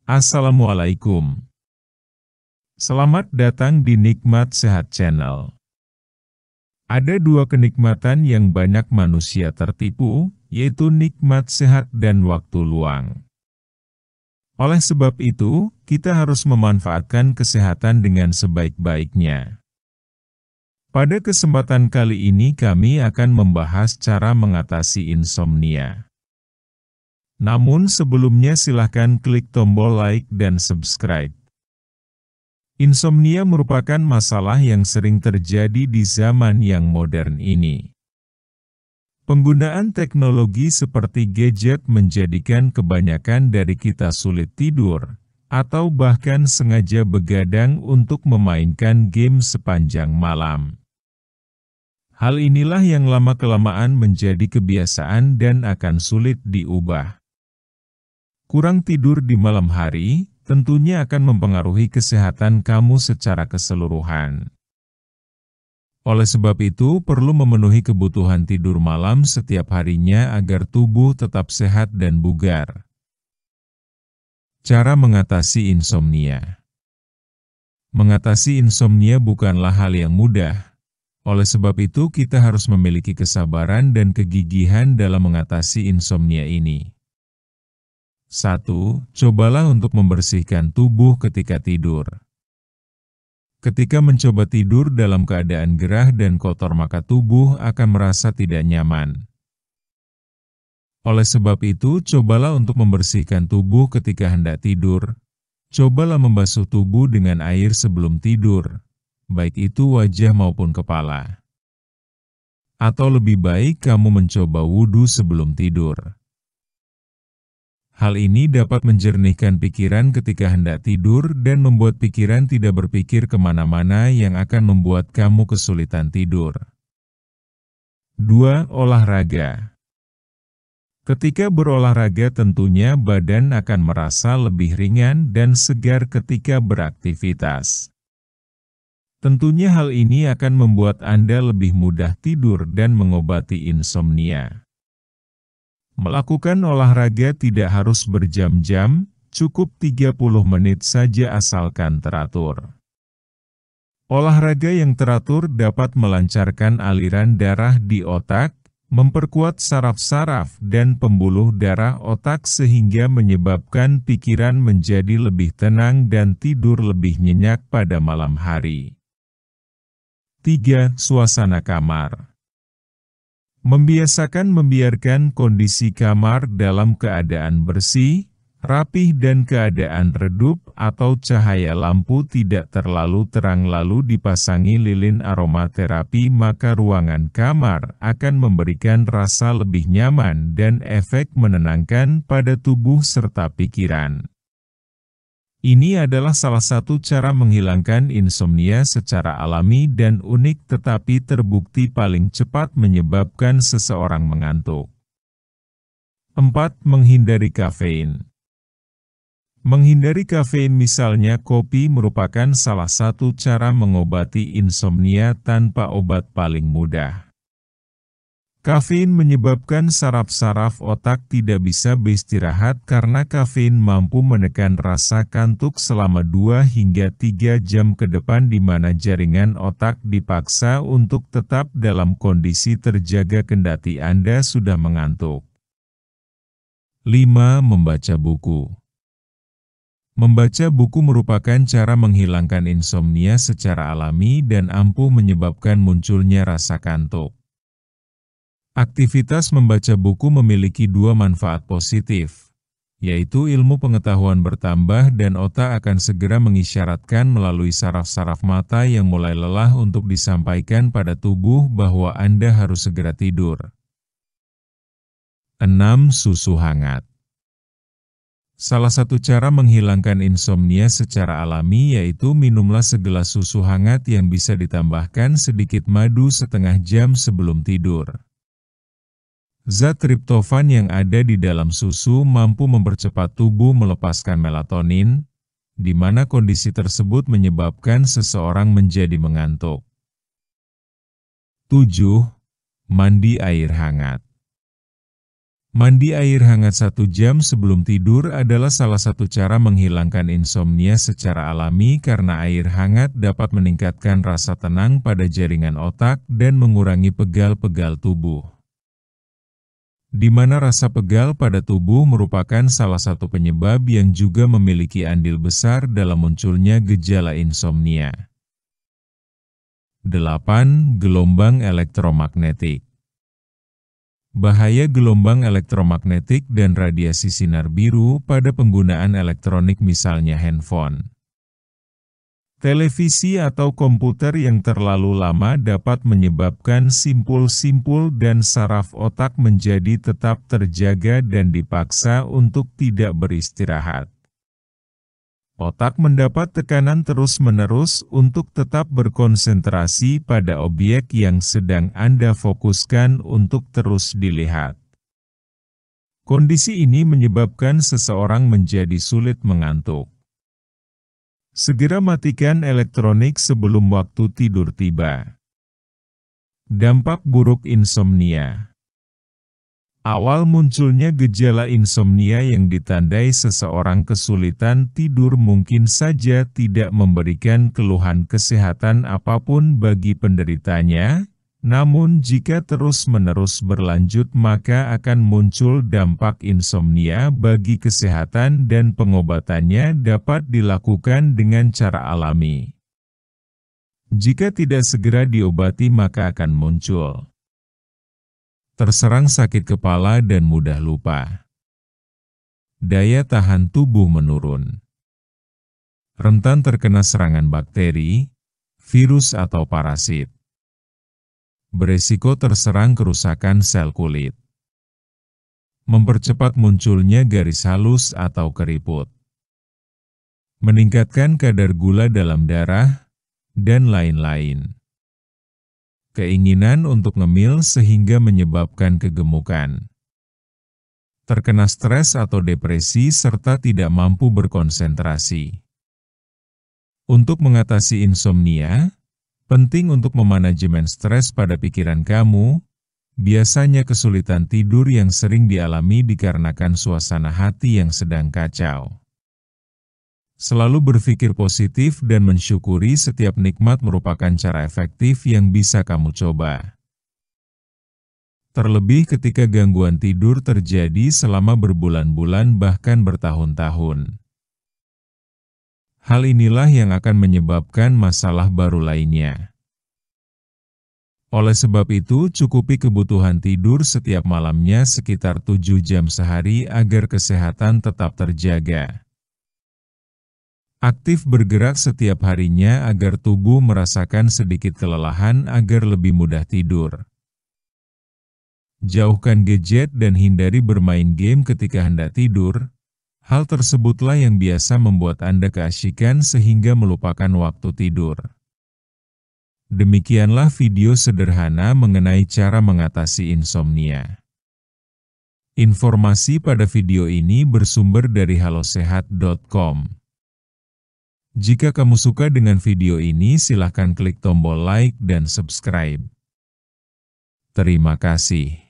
Assalamualaikum. Selamat datang di Nikmat Sehat Channel. Ada dua kenikmatan yang banyak manusia tertipu, yaitu nikmat sehat dan waktu luang. Oleh sebab itu, kita harus memanfaatkan kesehatan dengan sebaik-baiknya. Pada kesempatan kali ini kami akan membahas cara mengatasi insomnia. Namun sebelumnya silahkan klik tombol like dan subscribe. Insomnia merupakan masalah yang sering terjadi di zaman yang modern ini. Penggunaan teknologi seperti gadget menjadikan kebanyakan dari kita sulit tidur, atau bahkan sengaja begadang untuk memainkan game sepanjang malam. Hal inilah yang lama-kelamaan menjadi kebiasaan dan akan sulit diubah. Kurang tidur di malam hari tentunya akan mempengaruhi kesehatan kamu secara keseluruhan. Oleh sebab itu, perlu memenuhi kebutuhan tidur malam setiap harinya agar tubuh tetap sehat dan bugar. Cara mengatasi insomnia. Mengatasi insomnia bukanlah hal yang mudah. Oleh sebab itu, kita harus memiliki kesabaran dan kegigihan dalam mengatasi insomnia ini. 1. Cobalah untuk membersihkan tubuh ketika tidur. Ketika mencoba tidur dalam keadaan gerah dan kotor, maka tubuh akan merasa tidak nyaman. Oleh sebab itu, cobalah untuk membersihkan tubuh ketika hendak tidur. Cobalah membasuh tubuh dengan air sebelum tidur, baik itu wajah maupun kepala. Atau lebih baik kamu mencoba wudhu sebelum tidur. Hal ini dapat menjernihkan pikiran ketika hendak tidur dan membuat pikiran tidak berpikir kemana-mana yang akan membuat kamu kesulitan tidur. 2. Olahraga. Ketika berolahraga tentunya badan akan merasa lebih ringan dan segar ketika beraktivitas. Tentunya hal ini akan membuat Anda lebih mudah tidur dan mengobati insomnia. Melakukan olahraga tidak harus berjam-jam, cukup 30 menit saja asalkan teratur. Olahraga yang teratur dapat melancarkan aliran darah di otak, memperkuat saraf-saraf dan pembuluh darah otak sehingga menyebabkan pikiran menjadi lebih tenang dan tidur lebih nyenyak pada malam hari. 3. Suasana kamar. Membiasakan membiarkan kondisi kamar dalam keadaan bersih, rapih dan keadaan redup atau cahaya lampu tidak terlalu terang lalu dipasangi lilin aromaterapi, maka ruangan kamar akan memberikan rasa lebih nyaman dan efek menenangkan pada tubuh serta pikiran. Ini adalah salah satu cara menghilangkan insomnia secara alami dan unik tetapi terbukti paling cepat menyebabkan seseorang mengantuk. 4. Menghindari kafein. Menghindari kafein misalnya kopi merupakan salah satu cara mengobati insomnia tanpa obat paling mudah. Kafein menyebabkan saraf-saraf otak tidak bisa beristirahat karena kafein mampu menekan rasa kantuk selama 2 hingga 3 jam ke depan di mana jaringan otak dipaksa untuk tetap dalam kondisi terjaga kendati Anda sudah mengantuk. 5. Membaca buku. Membaca buku merupakan cara menghilangkan insomnia secara alami dan ampuh menyebabkan munculnya rasa kantuk. Aktivitas membaca buku memiliki 2 manfaat positif, yaitu ilmu pengetahuan bertambah dan otak akan segera mengisyaratkan melalui saraf-saraf mata yang mulai lelah untuk disampaikan pada tubuh bahwa Anda harus segera tidur. 6. Susu hangat. Salah satu cara menghilangkan insomnia secara alami yaitu minumlah segelas susu hangat yang bisa ditambahkan sedikit madu setengah jam sebelum tidur. Zat triptofan yang ada di dalam susu mampu mempercepat tubuh melepaskan melatonin, di mana kondisi tersebut menyebabkan seseorang menjadi mengantuk. 7. Mandi air hangat. Mandi air hangat 1 jam sebelum tidur adalah salah satu cara menghilangkan insomnia secara alami karena air hangat dapat meningkatkan rasa tenang pada jaringan otak dan mengurangi pegal-pegal tubuh. Di mana rasa pegal pada tubuh merupakan salah satu penyebab yang juga memiliki andil besar dalam munculnya gejala insomnia. 8. Gelombang elektromagnetik. Bahaya gelombang elektromagnetik dan radiasi sinar biru pada penggunaan elektronik misalnya handphone, televisi atau komputer yang terlalu lama dapat menyebabkan simpul-simpul dan saraf otak menjadi tetap terjaga dan dipaksa untuk tidak beristirahat. Otak mendapat tekanan terus-menerus untuk tetap berkonsentrasi pada objek yang sedang Anda fokuskan untuk terus dilihat. Kondisi ini menyebabkan seseorang menjadi sulit mengantuk. Segera matikan elektronik sebelum waktu tidur tiba. Dampak buruk insomnia. Awal munculnya gejala insomnia yang ditandai seseorang kesulitan tidur mungkin saja tidak memberikan keluhan kesehatan apapun bagi penderitanya, namun jika terus-menerus berlanjut maka akan muncul dampak insomnia bagi kesehatan dan pengobatannya dapat dilakukan dengan cara alami. Jika tidak segera diobati maka akan muncul terserang sakit kepala dan mudah lupa. Daya tahan tubuh menurun. Rentan terkena serangan bakteri, virus atau parasit. Beresiko terserang kerusakan sel kulit. Mempercepat munculnya garis halus atau keriput. Meningkatkan kadar gula dalam darah, dan lain-lain. Keinginan untuk ngemil sehingga menyebabkan kegemukan. Terkena stres atau depresi serta tidak mampu berkonsentrasi. Untuk mengatasi insomnia, penting untuk memanajemen stres pada pikiran kamu. Biasanya kesulitan tidur yang sering dialami dikarenakan suasana hati yang sedang kacau. Selalu berpikir positif dan mensyukuri setiap nikmat merupakan cara efektif yang bisa kamu coba. Terlebih ketika gangguan tidur terjadi selama berbulan-bulan bahkan bertahun-tahun. Hal inilah yang akan menyebabkan masalah baru lainnya. Oleh sebab itu, cukupi kebutuhan tidur setiap malamnya sekitar 7 jam sehari agar kesehatan tetap terjaga. Aktif bergerak setiap harinya agar tubuh merasakan sedikit kelelahan agar lebih mudah tidur. Jauhkan gadget dan hindari bermain game ketika hendak tidur. Hal tersebutlah yang biasa membuat Anda keasyikan sehingga melupakan waktu tidur. Demikianlah video sederhana mengenai cara mengatasi insomnia. Informasi pada video ini bersumber dari halosehat.com. Jika kamu suka dengan video ini, silahkan klik tombol like dan subscribe. Terima kasih.